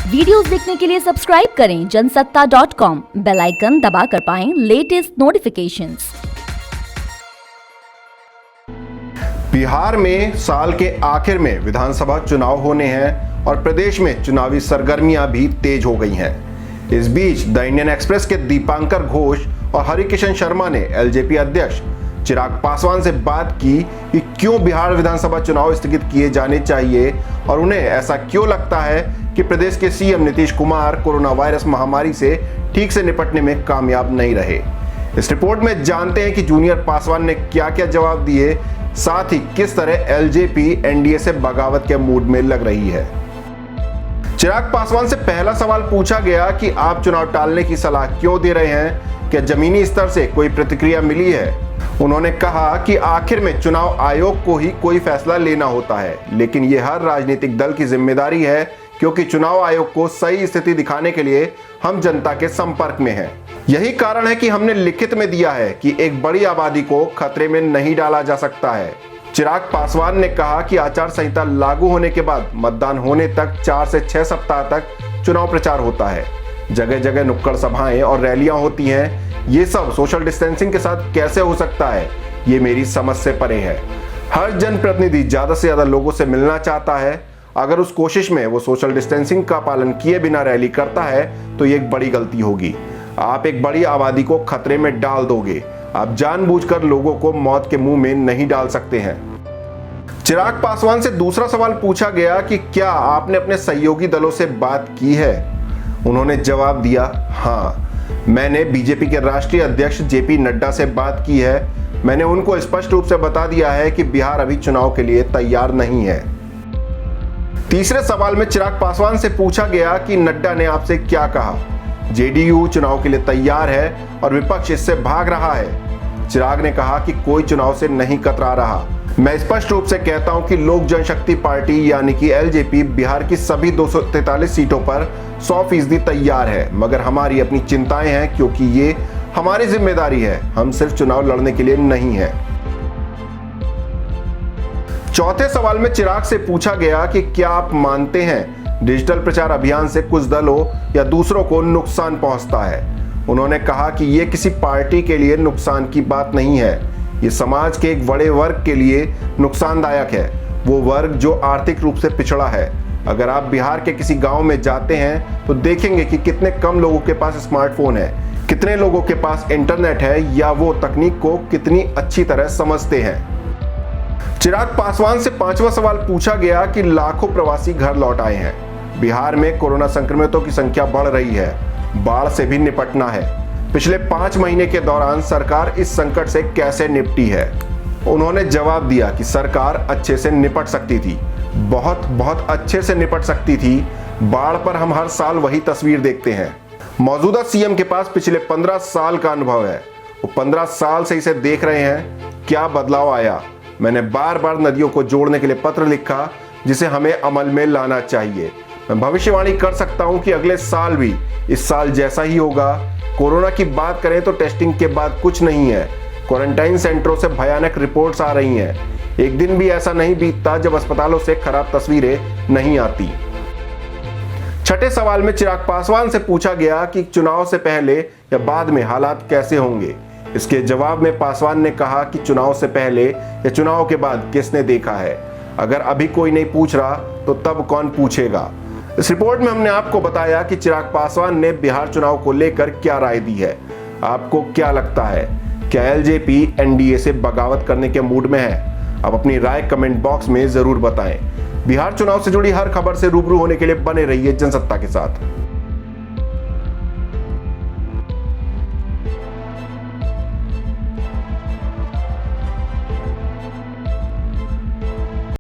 Videos देखने के लिए सब्सक्राइब करें जनसत्ता.com, बेल आइकन दबाकर पाएं लेटेस्ट नोटिफिकेशंस। बिहार में साल के आखिर में विधानसभा चुनाव होने हैं और प्रदेश में चुनावी सरगर्मियां भी तेज हो गई हैं। इस बीच द इंडियन एक्सप्रेस के दीपांकर घोष और हरिकिशन शर्मा ने एलजेपी अध्यक्ष चिराग पासवान से बात की कि क्यों बिहार विधानसभा चुनाव स्थगित किए जाने चाहिए और उन्हें ऐसा क्यों लगता है कि प्रदेश के CM Nitish Kumar corona virus महामारी से ठीक से निपटने में कामयाब नहीं रहे। इस रिपोर्ट में जानते हैं कि जूनियर पासवान ने क्या क्या जवाब दिए, साथ ही किस तरह एलजेपी एनडीए से बगावत के मूड में लग रही है। चिराग पासवान से पहला सवाल पूछा गया कि आप चुनाव टालने की सलाह क्यों दे रहे हैं, क्या जमीनी स्तर से कोई प्रतिक्रिया मिली है। उन्होंने कहा कि आखिर में चुनाव आयोग को ही कोई फैसला लेना होता है, लेकिन ये हर राजनीतिक दल की जिम्मेदारी है क्योंकि चुनाव आयोग को सही स्थिति दिखाने के लिए हम जनता के संपर्क में हैं। यही कारण है कि हमने लिखित में दिया है कि एक बड़ी आबादी को खतरे में नहीं डाला जा सकता है। चिराग पासवान ने कहा कि आचार संहिता लागू होने के बाद मतदान होने तक 4 से 6 सप्ताह तक चुनाव प्रचार होता है। जगह जगह नुक्कड़ सभाएं और रैलियां होती हैं। ये सब सोशल डिस्टेंसिंग के साथ कैसे हो सकता है, ये मेरी समझ से परे है। हर जनप्रतिनिधि ज्यादा से ज्यादा लोगों से मिलना चाहता है। अगर उस कोशिश में वो सोशल डिस्टेंसिंग का पालन किए बिना रैली करता है तो ये एक बड़ी गलती होगी। आप एक बड़ी आबादी को खतरे में डाल दोगे। आप जानबूझकर लोगों को मौत के मुंह में नहीं डाल सकते हैं। चिराग पासवान से दूसरा सवाल पूछा गया कि क्या आपने अपने सहयोगी दलों से बात की है। उन्होंने जवाब दिया, हाँ, मैंने बीजेपी के राष्ट्रीय अध्यक्ष जेपी नड्डा से बात की है। मैंने उनको स्पष्ट रूप से बता दिया है कि बिहार अभी चुनाव के लिए तैयार नहीं है। तीसरे सवाल में चिराग पासवान से पूछा गया कि नड्डा ने आपसे क्या कहा। जेडीयू चुनाव के लिए तैयार है और विपक्ष इससे भाग रहा है। चिराग ने कहा कि कोई चुनाव से नहीं कतरा रहा। मैं स्पष्ट रूप से कहता हूं कि लोक जनशक्ति पार्टी यानी कि एलजेपी बिहार की सभी 243 सीटों पर 100% तैयार है, मगर हमारी अपनी चिंताएं हैं क्योंकि ये हमारी जिम्मेदारी है। हम सिर्फ चुनाव लड़ने के लिए नहीं है। चौथे सवाल में चिराग से पूछा गया कि क्या आप मानते हैं डिजिटल प्रचार अभियान से कुछ दलों या दूसरों को नुकसान पहुंचता है। उन्होंने कहा कि यह किसी पार्टी के लिए नुकसान की बात नहीं है, ये समाज के एक बड़े वर्ग के लिए नुकसानदायक है, वो वर्ग जो आर्थिक रूप से पिछड़ा है। अगर आप बिहार के किसी गांव में जाते हैं तो देखेंगे कि कितने कम लोगों के पास स्मार्टफोन है, कितने लोगों के पास इंटरनेट है या वो तकनीक को कितनी अच्छी तरह समझते हैं। चिराग पासवान से पांचवा सवाल पूछा गया कि लाखों प्रवासी घर लौट आए हैं। बिहार में कोरोना संक्रमितों की संख्या बढ़ रही है, बाढ़ से भी निपटना है। पिछले 5 महीने के दौरान सरकार इस संकट से कैसे निपटी है। उन्होंने जवाब दिया कि सरकार अच्छे से निपट सकती थी, बहुत अच्छे से निपट सकती थी। बाढ़ पर हम हर साल वही तस्वीर देखते हैं। मौजूदा सीएम के पास पिछले 15 साल का अनुभव है, वो 15 साल से इसे देख रहे हैं। क्या बदलाव आया। मैंने बार बार नदियों को जोड़ने के लिए पत्र लिखा जिसे हमें अमल में लाना चाहिए। मैं भविष्यवाणी कर सकता हूं कि अगले साल भी इस साल जैसा ही होगा। कोरोना की बात करें तो टेस्टिंग के बाद कुछ नहीं है। क्वारंटाइन सेंटरों से भयानक रिपोर्ट्स आ रही हैं। एक दिन भी ऐसा नहीं बीतता जब अस्पतालों से खराब तस्वीरें नहीं आती। छठे सवाल में चिराग पासवान से पूछा गया कि चुनाव से पहले या बाद में हालात कैसे होंगे। इसके जवाब में पासवान ने कहा कि चुनाव से पहले या चुनाव के बाद किसने देखा है। अगर अभी कोई नहीं पूछ रहा तो तब कौन पूछेगा। इस रिपोर्ट में हमने आपको बताया कि चिराग पासवान ने बिहार चुनाव को लेकर क्या राय दी है। आपको क्या लगता है, क्या एलजेपी एनडीए से बगावत करने के मूड में है? आप अपनी राय कमेंट बॉक्स में जरूर बताएं। बिहार चुनाव से जुड़ी हर खबर से रूबरू होने के लिए बने रहिए जनसत्ता के साथ।